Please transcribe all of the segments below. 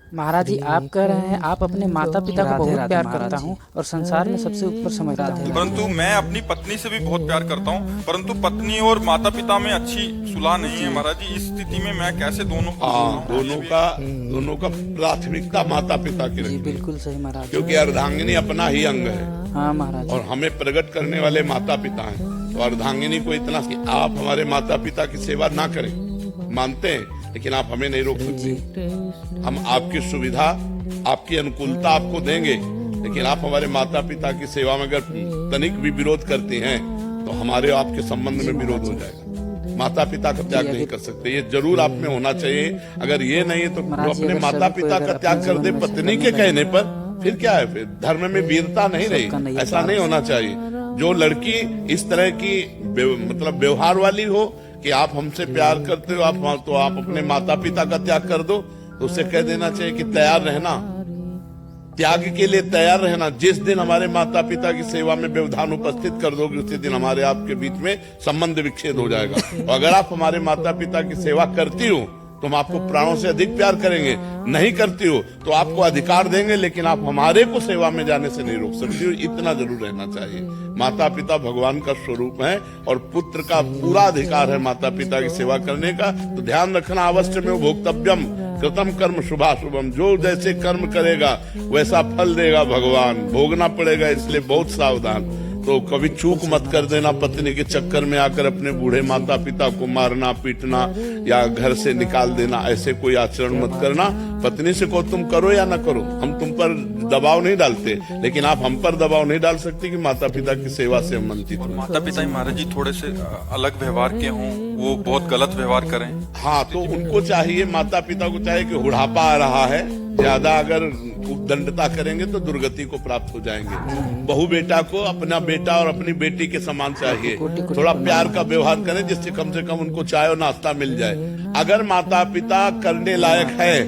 महाराज जी, आप कह रहे हैं आप अपने माता पिता को बहुत प्यार करता हूँ और संसार में सबसे ऊपर समझता हूँ, परंतु मैं अपनी पत्नी से भी बहुत प्यार करता हूँ, परंतु पत्नी और माता पिता में अच्छी सुलह नहीं है महाराज जी। इस स्थिति में मैं कैसे दोनों को दोनों का प्राथमिकता माता पिता की जी रखनी, बिल्कुल सही महाराज। क्योंकि अर्धांगिनी अपना ही अंग है हाँ महाराज। और हमें प्रकट करने वाले माता पिता हैं। तो अर्धांगिनी को इतना कि आप हमारे माता पिता की सेवा ना करें, मानते हैं, लेकिन आप हमें नहीं रोक सकते। हम आपकी सुविधा, आपकी अनुकूलता आपको देंगे, लेकिन आप हमारे माता पिता की सेवा में अगर तनिक भी विरोध करते हैं तो हमारे आपके संबंध में विरोध हो जाएगा। माता पिता का त्याग नहीं कर सकते, ये जरूर आप में होना चाहिए। अगर ये नहीं है तो अपने माता पिता का त्याग कर दे पत्नी के कहने पर, फिर क्या है? फिर धर्म में वीरता नहीं रही। ऐसा नहीं होना चाहिए। जो लड़की इस तरह की मतलब व्यवहार वाली हो कि आप हमसे प्यार करते हो, आप अपने माता पिता का त्याग कर दो, तो उसे कह देना चाहिए कि तैयार रहना, त्याग के लिए तैयार रहना। जिस दिन हमारे माता पिता की सेवा में व्यवधान उपस्थित कर दोगे, उसी दिन हमारे आपके बीच में संबंध विच्छेद हो जाएगा। और अगर आप हमारे माता पिता की सेवा करती हो तो हम आपको प्राणों से अधिक प्यार करेंगे। नहीं करती हो तो आपको अधिकार देंगे, लेकिन आप हमारे को सेवा में जाने से नहीं रोक सकती हो। इतना जरूर रहना चाहिए। माता पिता भगवान का स्वरूप है और पुत्र का पूरा अधिकार है माता पिता की सेवा करने का। तो ध्यान रखना, अवश्य में भोक्तव्यम कृतम कर्म शुभाशुभम। जो जैसे कर्म करेगा वैसा फल देगा भगवान, भोगना पड़ेगा, इसलिए बहुत सावधान। तो कभी चूक मत कर देना, पत्नी के चक्कर में आकर अपने बूढ़े माता पिता को मारना पीटना या घर से निकाल देना, ऐसे कोई आचरण मत करना। पत्नी से को तुम करो या न करो, हम तुम पर दबाव नहीं डालते, लेकिन आप हम पर दबाव नहीं डाल सकते कि माता पिता की सेवा से हम वंचित हो। माता पिता ही महाराज जी थोड़े से अलग व्यवहार के हों, वो बहुत गलत व्यवहार करें। हाँ, तो उनको चाहिए, माता पिता को चाहिए कि बुढ़ापा आ रहा है, ज्यादा अगर उद्दंडता करेंगे तो दुर्गति को प्राप्त हो जाएंगे। बहू बेटा को अपना बेटा और अपनी बेटी के समान चाहिए। थोड़ा प्यार का व्यवहार करें जिससे कम से कम उनको चाय और नाश्ता मिल जाए। अगर माता पिता करने लायक है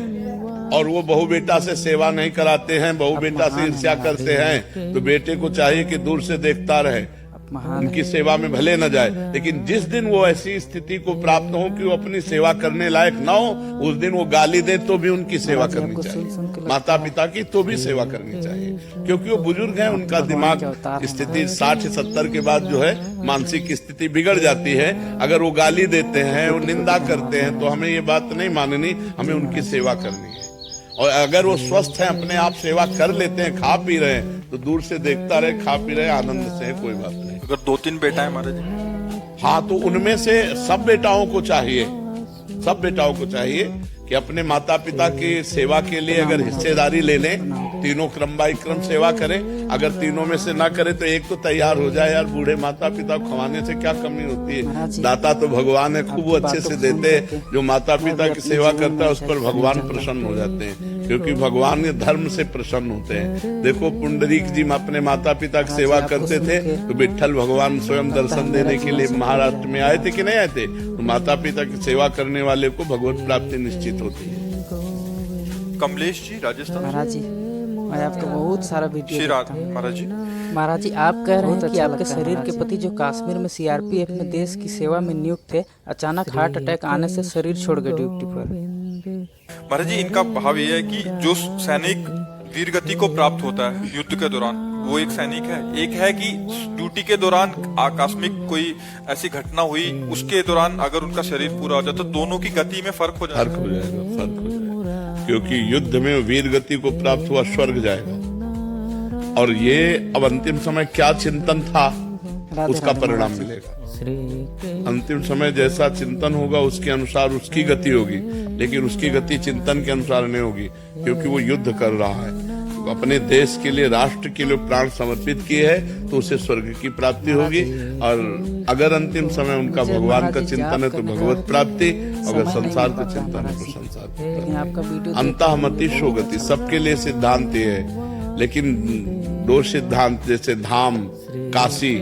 और वो बहू बेटा से सेवा नहीं कराते हैं, बहू बेटा से ईर्ष्या करते हैं, तो बेटे को चाहिए कि दूर से देखता रहे, उनकी सेवा में भले न जाए। लेकिन जिस दिन वो ऐसी स्थिति को प्राप्त हो कि वो अपनी सेवा करने लायक न हो, उस दिन वो गाली दे तो भी उनकी सेवा करनी चाहिए। माता पिता की तो भी सेवा करनी चाहिए, क्योंकि वो बुजुर्ग हैं, उनका दिमाग स्थिति 60-70 के बाद जो है मानसिक स्थिति बिगड़ जाती है। अगर वो गाली देते हैं, वो निंदा करते हैं, तो हमें ये बात नहीं माननी, हमें उनकी सेवा करनी है। और अगर वो स्वस्थ हैं, अपने आप सेवा कर लेते हैं, खा पी रहे हैं, तो दूर से देखता रहे, खा पी रहे, आनंद से है, कोई बात नहीं। अगर 2-3 बेटा है महाराज जी, हाँ, तो उनमें से सब बेटाओं को चाहिए कि अपने माता पिता की सेवा के लिए अगर हिस्सेदारी ले लें, तीनों क्रम बाई क्रम सेवा करें। अगर तीनों में से ना करे तो एक तो तैयार हो जाए। यार, बूढ़े माता पिता को खवाने से क्या कमी होती है? दाता तो भगवान है, खूब अच्छे से देते हैं। जो माता पिता की सेवा करता है उस पर भगवान प्रसन्न हो जाते हैं, क्योंकि भगवान ये धर्म से प्रसन्न होते हैं। देखो, पुंडरीक जी अपने माता पिता की सेवा करते थे तो विट्ठल भगवान स्वयं दर्शन देने के लिए महाराष्ट्र में आए थे कि नहीं आए थे? तो माता पिता की सेवा करने वाले को भगवत प्राप्ति निश्चित होती है। कमलेश जी राजस्थान। महाराज जी, मैं आपका बहुत सारा वीडियो देखता हूँ। महाराज जी, महाराज जी, आप कह रहे हैं कि आपके शरीर के पति जो कश्मीर में सीआरपीएफ में देश की सेवा में नियुक्त थे, अचानक हार्ट अटैक आने से शरीर छोड़ गए ड्यूटी पर। महाराज जी, इनका भाव ये है कि जो सैनिक वीर गति को प्राप्त होता है युद्ध के दौरान, वो एक सैनिक है। एक है कि ड्यूटी के दौरान आकस्मिक कोई ऐसी घटना हुई, उसके दौरान अगर उनका शरीर पूरा हो जाता तो दोनों की गति में फर्क हो जाएगा। क्योंकि युद्ध में वीर गति को प्राप्त हुआ स्वर्ग जाएगा। और ये अब अंतिम समय क्या चिंतन था, उसका परिणाम मिलेगा। अंतिम समय जैसा चिंतन होगा उसके अनुसार उसकी गति होगी, लेकिन उसकी गति चिंतन के अनुसार नहीं होगी, क्योंकि वो युद्ध कर रहा है, अपने देश के लिए, राष्ट्र के लिए प्राण समर्पित किए है, तो उसे स्वर्ग की प्राप्ति होगी। और अगर अंतिम समय उनका भगवान का चिंतन है तो भगवत प्राप्ति, अगर संसार का चिंतन है तो संसार। अंतःमति शोगति, सबके लिए सिद्धांत ये है, लेकिन 2 सिद्धांत जैसे धाम, काशी,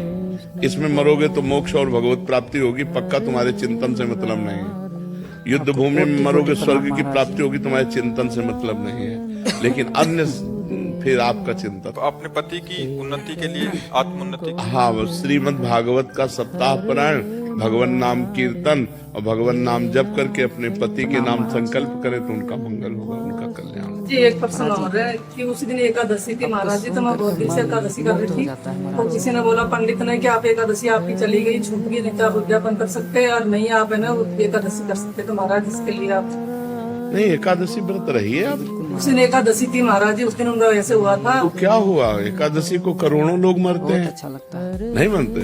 इसमें मरोगे तो मोक्ष और भगवत प्राप्ति होगी, पक्का तुम्हारे चिंतन से मतलब नहीं है। युद्ध भूमि में मरोगे स्वर्ग की प्राप्ति होगी, तुम्हारे चिंतन से मतलब नहीं है, लेकिन अन्य फिर आपका चिंतन। तो अपने पति की उन्नति के लिए आत्मोन्नति। हाँ, श्रीमद् भागवत का सप्ताह पारायण भगवान नाम कीर्तन और भगवान नाम जप करके अपने पति के नाम संकल्प करें तो उनका मंगल होगा, उनका कल्याण होगा। जी एक प्रश्न और है कि उस दिन एकादशी थी महाराज जी, तो मैं बहुत दिन से एकादशी कर रही थी, और किसी ने बोला पंडित ने कि आप एकादशी आपकी चली गई, छूट गई, नहीं तो आप उद्यापन कर सकते हैं, और नहीं आप है ना एकादशी कर सकते, तो महाराज इसके लिए आप नहीं, एकादशी व्रत रही है आप। उस दिन एकादशी थी महाराज जी, उस दिन उनका ऐसे हुआ था। तो क्या हुआ, एकादशी को करोड़ों लोग मरते हैं, अच्छा लगता है। नहीं मनते,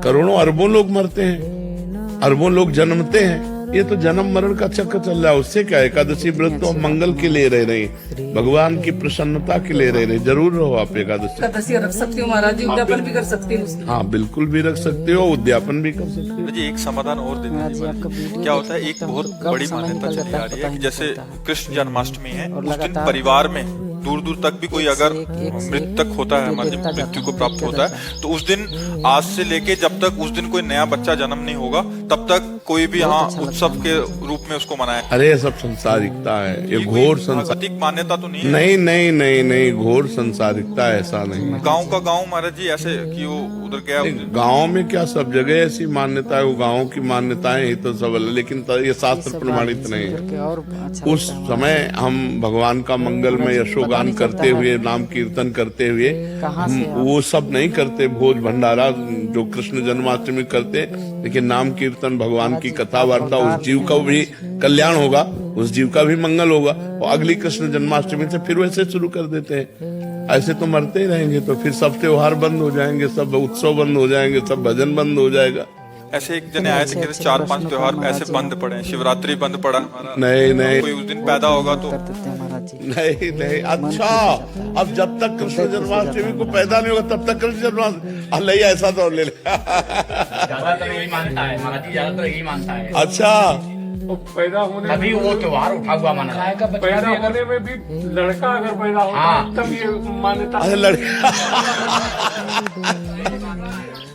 करोड़ों अरबों लोग मरते हैं, अरबों लोग जन्मते हैं, ये तो जन्म मरण का चक्कर चल रहा है। उससे क्या, एकादशी व्रत तो हम मंगल के लिए रह रहे हैं, भगवान की प्रसन्नता के लिए रह रहे हैं। जरूर रहो आप एकादशी रख सकती हूँ महाराज जी, उद्यापन भी कर सकती हूँ। हाँ बिल्कुल भी रख सकते हो, उद्यापन भी कर सकते हो। जी एक समाधान और दे महाराज जी, दीजिए। आपका वीडियो क्या होता है, एक देखते बहुत कब बड़ी समय मान्यता निकल चली जाता आ है रही पता है कि ही जैसे नहीं चलता है। कृष्ण जन्माष्टमी है, और उस दिन लगातार परिवार में दूर दूर तक भी कोई अगर एक से मृतक होता है, हमारी देखता जाता मृत्यु को है, प्राप्त देखता होता जाता है, तो उस दिन आज से लेके जब तक उस दिन कोई नया बच्चा जन्म नहीं होगा तब तक कोई भी यहाँ अच्छा लगता उत्सव के रूप में उसको मनाया। अरे ये सब संसारिकता है, ये घोर संसार। भगवतिक मान्यता तो नहीं है। नहीं नहीं नहीं नहीं, घोर संसारिकता है, ऐसा नहीं है। गांव का गांव महाराज जी ऐसे कि वो उधर गया उस दिन। गांव में क्या, सब जगह ऐसी मान्यता है, वो गांव की मान्यताएं ही तो सब, लेकिन ये शास्त्र प्रमाणित नहीं है। करके और अच्छा उस लगता है। समय हम भगवान का मंगल में यशोगान करते हुए, नाम कीर्तन करते हुए, कहाँ हम से आप? वो सब नहीं करते, भोज भंडारा जो कृष्ण जन्माष्टमी करते, लेकिन नाम कीर्तन, भगवान की कथा वार्ता, उस जीव का भी कल्याण होगा, उस जीव का भी मंगल होगा। और अगली कृष्ण जन्माष्टमी से फिर वैसे शुरू कर देते हैं। ऐसे तो मरते ही रहेंगे, तो फिर सब त्योहार बंद हो जाएंगे, सब उत्सव बंद हो जाएंगे, सब भजन बंद हो जाएगा। ऐसे एक जने आए थे कि 4-5 त्योहार ऐसे बंद पड़े हैं, शिवरात्रि बंद पड़ा हमारा। नहीं नहीं कोई उस दिन पैदा होगा तो कर देते हैं महाराज जी। नहीं नहीं, अच्छा अब जब तक कृष्ण जन्माष्टमी को पैदा नहीं होगा तब तक कृष्ण जन्माष्टमी नहीं, ऐसा तो ले ज्यादातर यही मानता है महाराज जी, ज्यादातर यही मानता है। अच्छा पैदा होने अभी वो त्योहार उठा हुआ माना है। पैदा होने में भी लड़का अगर पैदा होता है तब ये मान्यता। अरे लड़का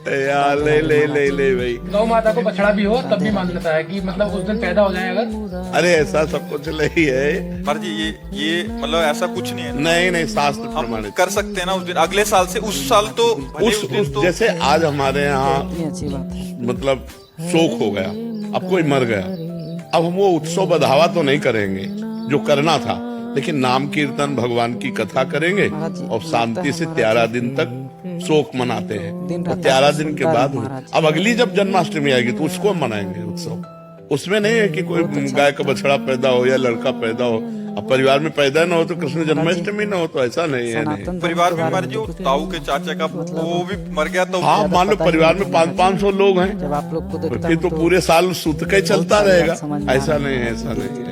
यार ले ले ले ले भाई, गौ माता को बछड़ा भी हो तब भी मान्यता है कि मतलब उस दिन पैदा हो जाए अगर। अरे ऐसा सब कुछ नहीं है। महाराज जी ये मतलब ऐसा कुछ नहीं है। नहीं नहीं, शास्त्र हम प्रमाणित। कर सकते हैं ना उस दिन, अगले साल से, उस साल तो भले उस दिन तो जैसे आज हमारे यहाँ इतनी अच्छी बात है। मतलब शोक हो गया, अब कोई मर गया, अब हम वो उत्सव बढ़ावा तो नहीं करेंगे जो करना था, लेकिन नाम कीर्तन, भगवान की कथा करेंगे और शांति से 13 दिन तक शोक मनाते हैं। और 13 दिन के बाद अब अगली जब जन्माष्टमी आएगी तो उसको मनाएंगे उत्सव। उसमें नहीं है कि कोई गाय का बछड़ा पैदा हो या लड़का पैदा हो, अब परिवार में पैदा न हो तो कृष्ण जन्माष्टमी न हो, तो ऐसा नहीं है। नहीं, परिवार में हमारे जो ताऊ के चाचा का वो भी मर गया तो हाँ मान लो परिवार में 500-500 लोग हैं, जब आप लोग को तो देखता फिर हूं तो तो पूरे साल सूत का ही चलता सारी बात रहेगा। समझ में आ ऐसा रही नहीं है, ऐसा नहीं है।